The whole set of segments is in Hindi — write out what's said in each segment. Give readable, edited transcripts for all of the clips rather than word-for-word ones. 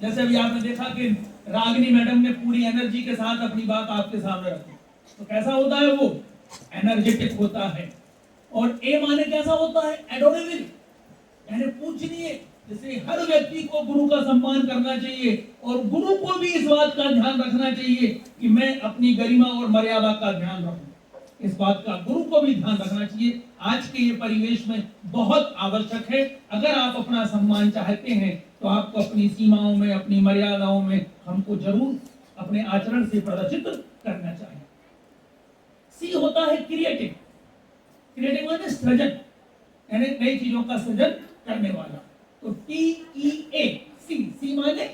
जैसे अभी आपने देखा कि रागिनी मैडम ने पूरी एनर्जी के साथ अपनी बात आपके सामने रखी, तो कैसा होता है वो? एनर्जेटिक होता है। और ए माने कैसा होता है? एडोरेबल, यानी पूजनीय। जैसे हर व्यक्ति को गुरु का सम्मान करना चाहिए और गुरु को भी इस बात का ध्यान रखना चाहिए कि मैं अपनी गरिमा और मर्यादा का ध्यान रखूं। इस बात का गुरु को भी ध्यान रखना चाहिए। आज के ये परिवेश में बहुत आवश्यक है। अगर आप अपना सम्मान चाहते हैं तो आपको अपनी सीमाओं में, अपनी मर्यादाओं में हमको जरूर अपने आचरण से प्रदर्शित करना चाहिए। सी होता है क्रिएटिव। क्रिएटिव माने सृजन, यानी नई चीजों का सृजन करने वाला। तो TEA, सी माने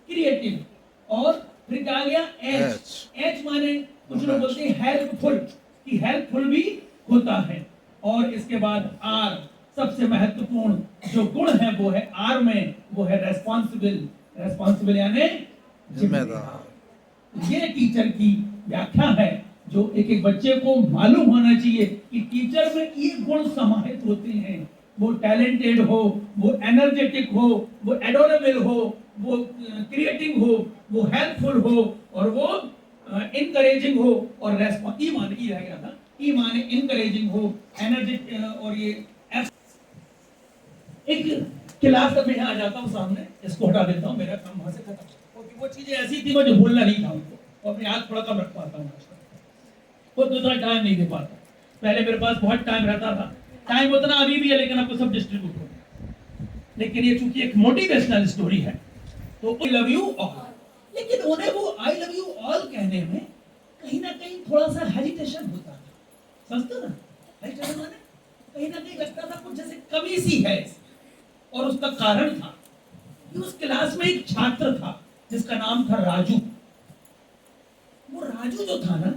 क्रिएटिव। और फिर क्या आ गया? एच माने कुछ लोग बोलते हैं हेल्पफुल, कि हेल्पफुल भी होता है। और इसके बाद आर, सबसे महत्वपूर्ण जो गुण है वो है आर में, वो है रेस्पॉन्सिबल। रेस्पॉन्सिबल यानी जिम्मेदार। ये टीचर की व्याख्या है जो एक एक बच्चे को मालूम होना चाहिए कि टीचर में ये गुण समाहित होते हैं। वो टैलेंटेड हो, वो एनर्जेटिक हो, वो एडोरेबल हो, वो क्रिएटिव हो, वो हेल्पफुल हो, और वो इनकरेजिंग हो। और रेस्पॉन्स, ई माने, ई रह गया था, ई माने इनकरेजिंग हो, एनर्जेटिक। और ये एक क्लास में आ जाता हूँ सामने, इसको हटा देता हूँ, मेरा काम वहां से खत्म, क्योंकि वो चीजें ऐसी थी मुझे भूलना नहीं था उनको, और अपने हाथ थोड़ा कम रख पाता हूँ आजकल, वो दूसरा टाइम नहीं दे पाता। पहले मेरे पास बहुत टाइम रहता था, टाइम उतना अभी भी है, लेकिन आपको सब डिस्ट्रीब्यूट हो गया। लेकिन ये चूंकि एक मोटिवेशनल स्टोरी है तो आई लव यू ऑल, लेकिन उन्हें वो आई लव यू ऑल कहने में कहीं ना कहीं थोड़ा सा हेजिटेशन होता था। समझते ना? हेजिटेशन माने कहीं ना कहीं लगता था कुछ जैसे कमी सी है। और उसका कारण था कि उस क्लास में एक छात्र था जिसका नाम था राजू। वो राजू जो था ना,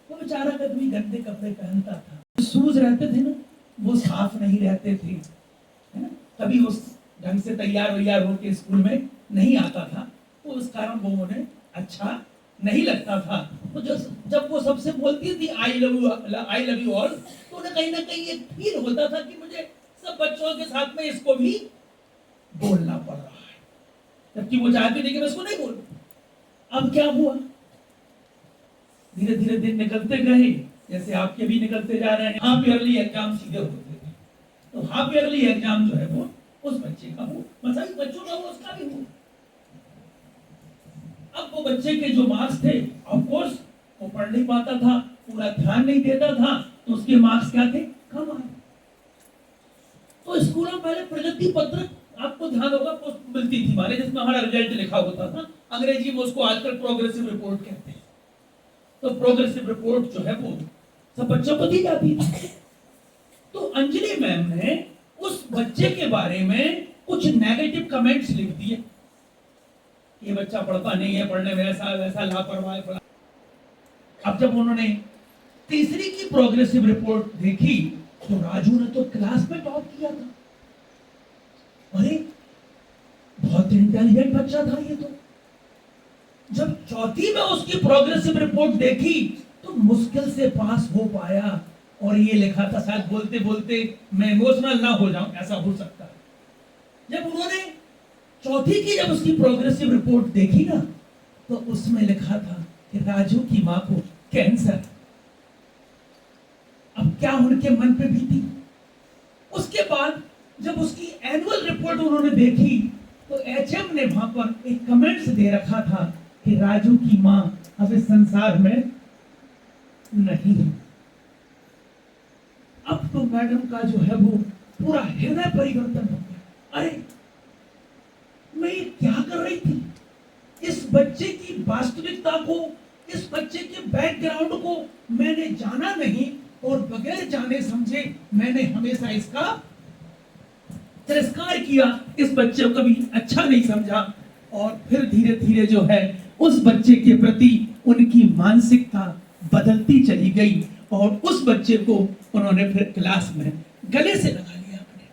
वो बेचारा कभी गंदे कपड़े पहनता था, शूज रहते थे ना वो साफ नहीं रहते थे, है ना, कभी उस ढंग से तैयार होकर स्कूल में नहीं आता था, तो उस कारण वो उन्हें अच्छा नहीं लगता था। तो जब वो सबसे बोलती थी आई लव यू ऑल, तो उन्हें कहीं ना कहीं एक फील होता था कि मुझे सब बच्चों के साथ में इसको भी बोलना पड़ रहा है, जबकि वो चाहती थी कि मैं इसको नहीं बोलूं। अब क्या हुआ? धीरे धीरे दिन निकलते गए, जैसे आपके भी निकलते जा रहे हैं। हाफ ईयरली एग्जाम सीधे होते थे, तो हाफ ईयरली एग्जाम जो है वो उस बच्चे का हो, मतलब बच्चों का वो, उसका भी हो। अब वो बच्चे के जो मार्क्स थे, ऑफ कोर्स वो पढ़ नहीं पाता था, पूरा ध्यान नहीं देता था, तो उसके मार्क्स क्या थे? कम आए। तो स्कूलों में पहले प्रगति पत्रक, आपको ध्यान होगा, पोस्ट मिलती थी हमारे, जिसमें हमारा रिजल्ट लिखा होता था। अंग्रेजी में उसको आजकल प्रोग्रेसिव रिपोर्ट कहते हैं। तो प्रोग्रेसिव रिपोर्ट जो है वो सब बच्चों को दी जाती थी। तो अंजलि मैम ने उस बच्चे के बारे में कुछ नेगेटिव कमेंट्स लिख दिए, ये बच्चा पढ़ता नहीं है, पढ़ने में ऐसा वैसा लापरवाह है। अब जब उन्होंने तीसरी की प्रोग्रेसिव रिपोर्ट देखी तो राजू ने तो क्लास में टॉप किया था। अरे बहुत इंटेलिजेंट बच्चा था ये तो। जब चौथी में उसकी प्रोग्रेसिव रिपोर्ट देखी तो मुश्किल से पास हो पाया, और ये लिखा था, शायद बोलते बोलते मैं इमोशनल ना हो जाऊं, ऐसा हो सकता है। जब उन्होंने चौथी की जब उसकी प्रोग्रेसिव रिपोर्ट देखी ना, तो उसमें लिखा था कि राजू की मां को कैंसर। अब क्या उनके मन पे बीती? उसके बाद जब उसकी एनुअल रिपोर्ट उन्होंने देखी तो एचएम ने वहां पर एक कमेंट्स दे रखा था कि राजू की मां अब इस संसार में नहीं है। अब तो मैडम का जो है वो पूरा हृदय परिवर्तन हो गया। अरे मैं ये क्या कर रही थी? इस बच्चे की वास्तविकता को, इस बच्चे के बैकग्राउंड को मैंने जाना नहीं, और बगैर जाने समझे मैंने हमेशा इसका तिरस्कार किया, इस बच्चे को कभी अच्छा नहीं समझा। और फिर धीरे धीरे जो है उस बच्चे के प्रति उनकी मानसिकता बदलती चली गई, और उस बच्चे को उन्होंने फिर क्लास में गले से लगा लिया अपने।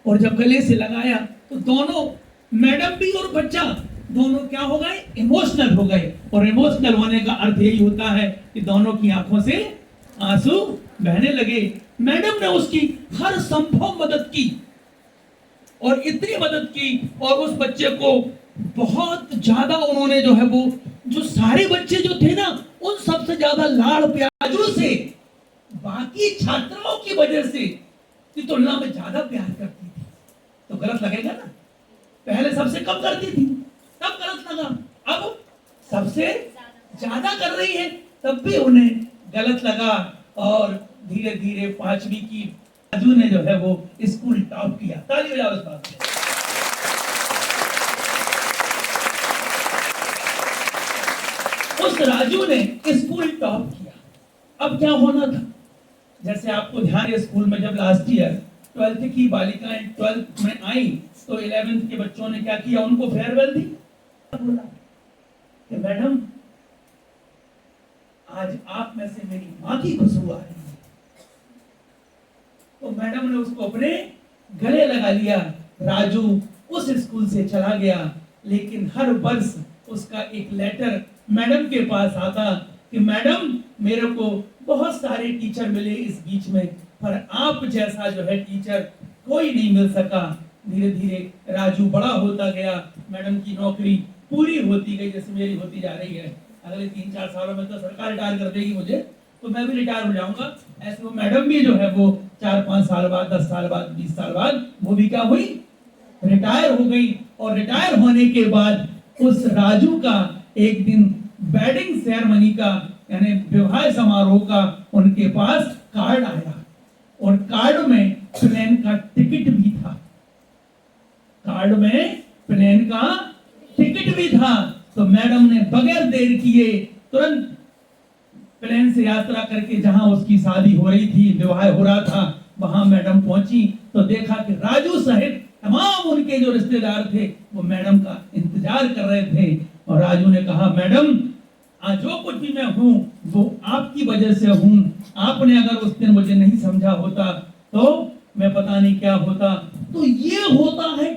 और जब गले से लगाया तो दोनों, मैडम भी और बच्चा दोनों क्या हो गए? इमोशनल हो गए। और इमोशनल होने का अर्थ यही होता है कि दोनों की आंखों से आंसू बहने लगे। मैडम ने उसकी हर संभव मदद की, और इतनी मदद की, और उस बच्चे को बहुत ज्यादा उन्होंने जो है वो, जो सारे बच्चे जो थे ना, उन सबसे ज्यादा लाड़ प्याजों से बाकी छात्राओं की वजह से की तुलना में ज्यादा प्यार करती थी। तो गलत लगेगा ना, पहले सबसे कम करती थी तब गलत लगा, अब सबसे ज्यादा कर रही है तब भी उन्हें गलत लगा। और धीरे धीरे 5वीं की राजू ने जो है वो स्कूल टॉप किया। ताली बजाओ इस बात पे। उस राजू ने स्कूल टॉप किया। अब क्या होना था, जैसे आपको ध्यान है स्कूल में जब लास्ट ईयर 12th की बालिकाएं 12th में आई तो 11th के बच्चों ने क्या किया, उनको फेयरवेल दी। बोला कि मैडम आज आप में से मेरी मां की खुशबू आ रही है। तो मैडम ने उसको अपने गले लगा लिया। राजू उस स्कूल से चला गया, लेकिन हर वर्ष उसका एक लेटर मैडम के पास आता कि मैडम मेरे को बहुत सारे टीचर मिले इस बीच में, पर आप जैसा जो है टीचर कोई नहीं मिल सका। धीरे धीरे राजू बड़ा होता गया, मैडम की नौकरी पूरी होती गई, जैसे मेरी होती जा रही है। अगले 3-4 सालों में तो सरकार रिटायर कर देगी मुझे, तो मैं भी रिटायर हो जाऊंगा। ऐसे वो मैडम भी जो है वो 4-5 साल बाद, 10 साल बाद, 20 साल बाद वो भी क्या हुई, रिटायर हो गई। और रिटायर होने के बाद उस राजू का एक दिन वेडिंग सेरेमनी का यानी विवाह समारोह का उनके पास कार्ड आया, और कार्ड में प्लेन का टिकट भी था। कार्ड में प्लेन का टिकट भी था। तो मैडम ने बगैर देर किए तुरंत प्लेन से यात्रा करके जहां उसकी शादी हो रही थी, विवाह हो रहा था, वहां मैडम पहुंची तो देखा कि राजू सहित तमाम उनके जो रिश्तेदार थे वो मैडम का इंतजार कर रहे थे। और राजू ने कहा मैडम आज जो कुछ भी मैं हूं वो आपकी वजह से हूं, आपने अगर उस दिन मुझे नहीं समझा होता तो मैं पता नहीं क्या होता। तो ये होता है